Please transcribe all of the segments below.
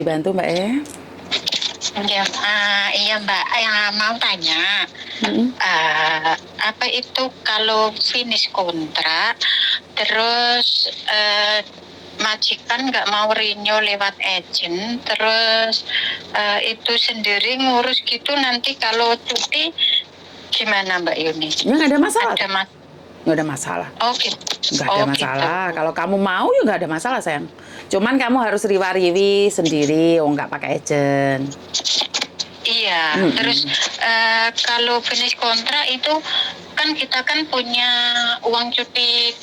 Dibantu Mbak ya. Ya, iya Mbak, mau tanya, Mm-mm. apa itu kalau finish kontrak, terus majikan nggak mau renew lewat agent, terus itu sendiri ngurus gitu, nanti kalau cuti gimana Mbak Yuni? Ya nggak ada masalah. Ada Nggak ada masalah. Oh gitu. Nggak ada masalah. Gitu. Kalau kamu mau ya nggak ada masalah sayang. Cuman kamu harus riwa-riwi sendiri, nggak pakai agent. Iya, terus kalau finish kontrak itu kan kita kan punya uang cuti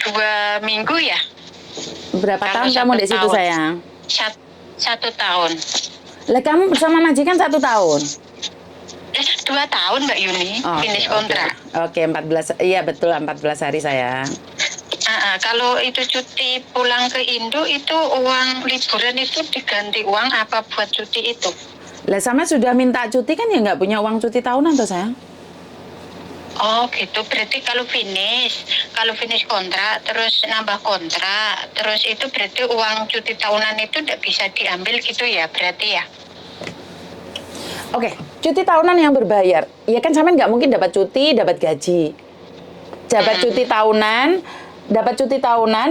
2 minggu ya. Berapa Kalau tahun kamu di situ tahun. sayang? 1 tahun. Lah kamu bersama majikan 1 tahun. 2 tahun Mbak Yuni, finish kontrak. Oke, 14, iya betul 14 hari sayang. Kalau itu cuti pulang ke Indo itu uang liburan itu diganti uang apa buat cuti itu? Lah sama sudah minta cuti kan ya nggak punya uang cuti tahunan tuh sayang. Oh gitu, berarti kalau finish kontrak, terus nambah kontrak, terus itu berarti uang cuti tahunan itu tidak bisa diambil gitu ya, berarti ya? Oke, cuti tahunan yang berbayar. Ya kan sampean nggak mungkin dapat cuti, dapat gaji. Dapat cuti tahunan,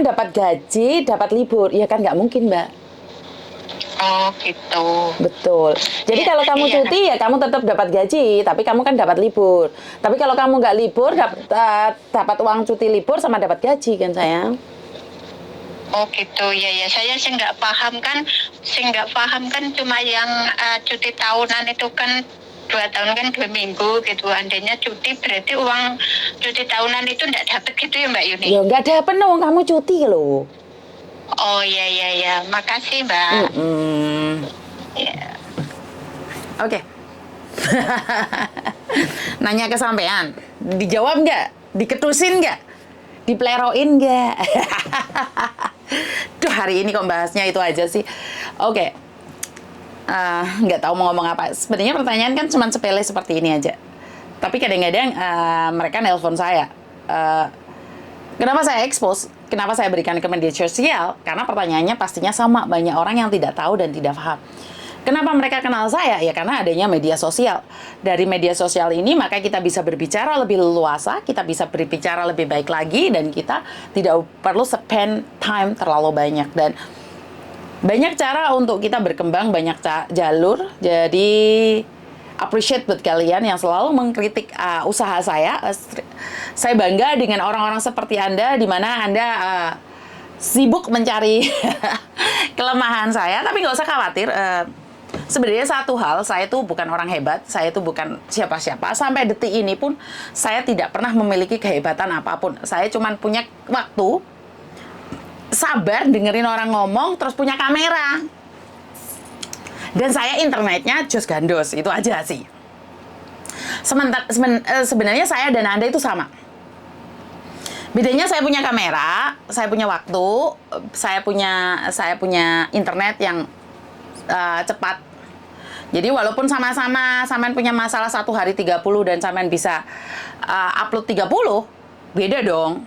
dapat gaji, dapat libur. Ya kan nggak mungkin, Mbak. Oh gitu. Betul. Jadi kalau kamu cuti ya kamu tetap dapat gaji, tapi kamu kan dapat libur. Tapi kalau kamu nggak libur, dapat uang cuti libur sama dapat gaji kan sayang. Oh gitu, ya saya sih nggak paham kan cuma yang cuti tahunan itu kan 2 tahun kan 2 minggu gitu. Andainya cuti berarti uang cuti tahunan itu nggak dapat gitu ya Mbak Yuni? Ya nggak dapat dong, kamu cuti loh. Oh ya, makasih Mbak. Ya. Oke. Nanya ke sampean, dijawab nggak? Diketusin nggak? Dipleroin nggak? Duh, hari ini kok bahasnya itu aja sih. Oke. Nggak tahu mau ngomong apa. Sebenarnya pertanyaan kan cuma sepele seperti ini aja. Tapi kadang-kadang mereka nelpon saya. Kenapa saya expose? Kenapa saya berikan ke media sosial? Karena pertanyaannya pastinya sama. Banyak orang yang tidak tahu dan tidak paham. Kenapa mereka kenal saya? Ya karena adanya media sosial. Dari media sosial ini maka kita bisa berbicara lebih leluasa, kita bisa berbicara lebih baik lagi, dan kita tidak perlu spend time terlalu banyak. Dan banyak cara untuk kita berkembang, banyak jalur. Jadi appreciate buat kalian yang selalu mengkritik usaha saya. Saya bangga dengan orang-orang seperti Anda, di mana Anda sibuk mencari kelemahan saya. Tapi nggak usah khawatir. Sebenarnya satu hal, saya itu bukan orang hebat, saya itu bukan siapa-siapa. Sampai detik ini pun, saya tidak pernah memiliki kehebatan apapun. Saya cuma punya waktu, sabar dengerin orang ngomong, terus punya kamera. Dan saya internetnya jos gandos, itu aja sih. Sebenarnya saya dan Anda itu sama. Bedanya saya punya kamera, saya punya waktu, saya punya internet yang cepat. Jadi walaupun sama-sama sampean punya masalah 1 hari 30 dan sampean bisa upload 30, beda dong.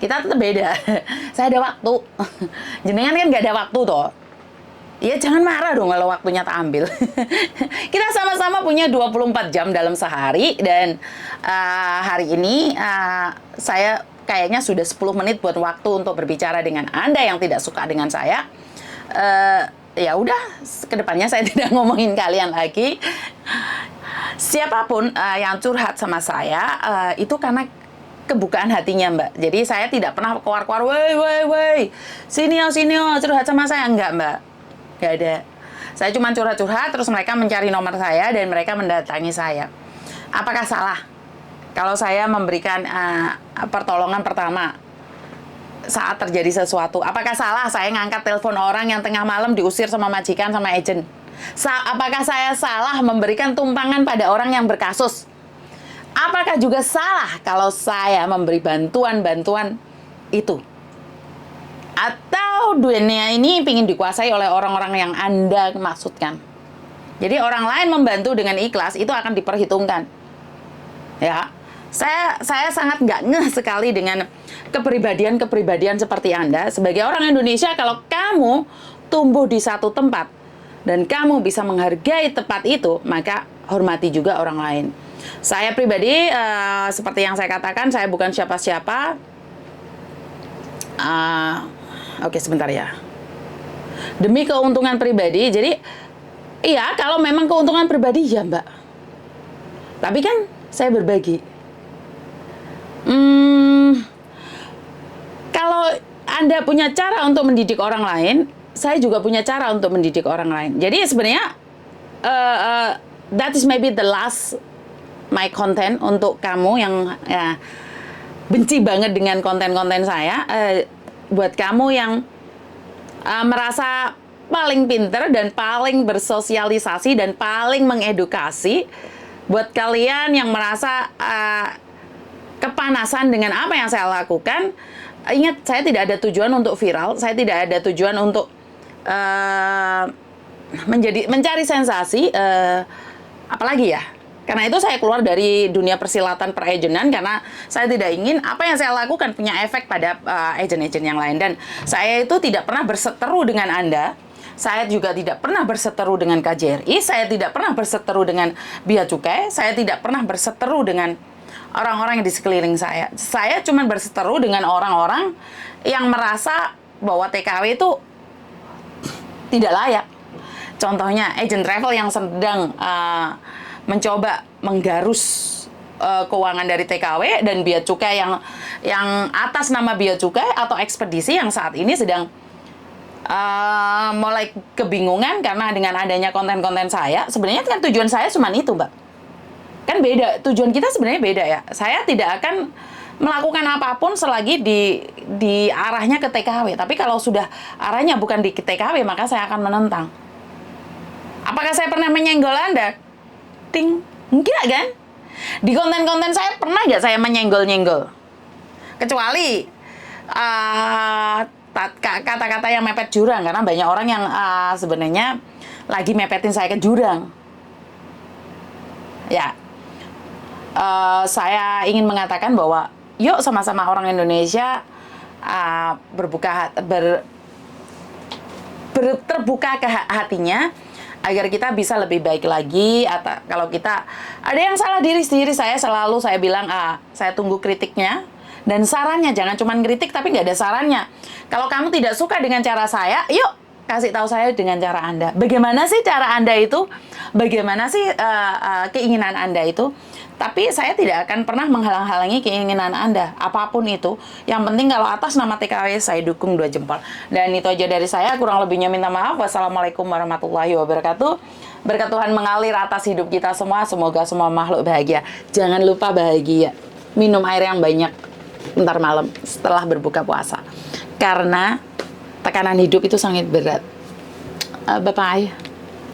Kita tetap beda. Saya ada waktu. Jenengan kan nggak ada waktu toh. Ya jangan marah dong kalau waktunya tak ambil. Kita sama-sama punya 24 jam dalam sehari, dan hari ini saya kayaknya sudah 10 menit buat waktu untuk berbicara dengan Anda yang tidak suka dengan saya. Ya udah, kedepannya saya tidak ngomongin kalian lagi. Siapapun yang curhat sama saya itu karena kebukaan hatinya Mbak. Jadi saya tidak pernah keluar-keluar, woi, sini curhat sama saya, enggak Mbak, enggak ada. Saya cuma curhat-curhat, terus mereka mencari nomor saya dan mereka mendatangi saya. Apakah salah kalau saya memberikan pertolongan pertama saat terjadi sesuatu? Apakah salah saya ngangkat telepon orang yang tengah malam diusir sama majikan sama agent? Apakah saya salah memberikan tumpangan pada orang yang berkasus? Apakah juga salah kalau saya memberi bantuan itu? Atau dunia ini ingin dikuasai oleh orang-orang yang Anda maksudkan? Jadi orang lain membantu dengan ikhlas itu akan diperhitungkan. Ya. Saya sangat nggak ngeh sekali dengan kepribadian seperti Anda. Sebagai orang Indonesia, kalau kamu tumbuh di satu tempat dan kamu bisa menghargai tempat itu, maka hormati juga orang lain. Saya pribadi, seperti yang saya katakan, saya bukan siapa-siapa. Oke, sebentar ya. Demi keuntungan pribadi, jadi iya, kalau memang keuntungan pribadi ya Mbak. Tapi kan saya berbagi. Kalau Anda punya cara untuk mendidik orang lain, saya juga punya cara untuk mendidik orang lain. Jadi sebenarnya that is maybe the last my content untuk kamu yang benci banget dengan konten-konten saya. Buat kamu yang merasa paling pinter dan paling bersosialisasi dan paling mengedukasi, buat kalian yang merasa kepanasan dengan apa yang saya lakukan, ingat, saya tidak ada tujuan untuk viral, saya tidak ada tujuan untuk mencari sensasi, apalagi ya. Karena itu saya keluar dari dunia persilatan per-agentan karena saya tidak ingin apa yang saya lakukan punya efek pada agent-agent yang lain. Dan saya itu tidak pernah berseteru dengan Anda. Saya juga tidak pernah berseteru dengan KJRI. Saya tidak pernah berseteru dengan Bea Cukai. Saya tidak pernah berseteru dengan orang-orang yang di sekeliling saya. Saya cuma berseteru dengan orang-orang yang merasa bahwa TKW itu tidak layak. Contohnya, agent travel yang sedang mencoba menggarus keuangan dari TKW dan Bea Cukai yang atas nama Bea Cukai atau ekspedisi yang saat ini sedang mulai kebingungan karena dengan adanya konten-konten saya. Sebenarnya kan tujuan saya cuma itu, Mbak. Kan beda, tujuan kita sebenarnya beda ya. Saya tidak akan melakukan apapun selagi di arahnya ke TKW. Tapi kalau sudah arahnya bukan di TKW, maka saya akan menentang. Apakah saya pernah menyenggol Anda? Ting, enggak kan? Di konten-konten saya pernah nggak saya menyenggol-nyenggol? Kecuali kata-kata yang mepet jurang, karena banyak orang yang sebenarnya lagi mepetin saya ke jurang. Ya, saya ingin mengatakan bahwa yuk sama-sama orang Indonesia terbuka ke hatinya agar kita bisa lebih baik lagi. Atau kalau kita ada yang salah diri sendiri, saya bilang saya tunggu kritiknya dan sarannya. Jangan cuma kritik tapi nggak ada sarannya. Kalau kamu tidak suka dengan cara saya, yuk kasih tahu saya dengan cara Anda. Bagaimana sih cara Anda itu? Bagaimana sih keinginan Anda itu? Tapi saya tidak akan pernah menghalang-halangi keinginan Anda, apapun itu. Yang penting kalau atas nama TKW, saya dukung 2 jempol. Dan itu aja dari saya, kurang lebihnya minta maaf. Wassalamualaikum warahmatullahi wabarakatuh. Berkat Tuhan mengalir atas hidup kita semua, semoga semua makhluk bahagia. Jangan lupa bahagia. Minum air yang banyak ntar malam setelah berbuka puasa. Karena tekanan hidup itu sangat berat. Bye-bye.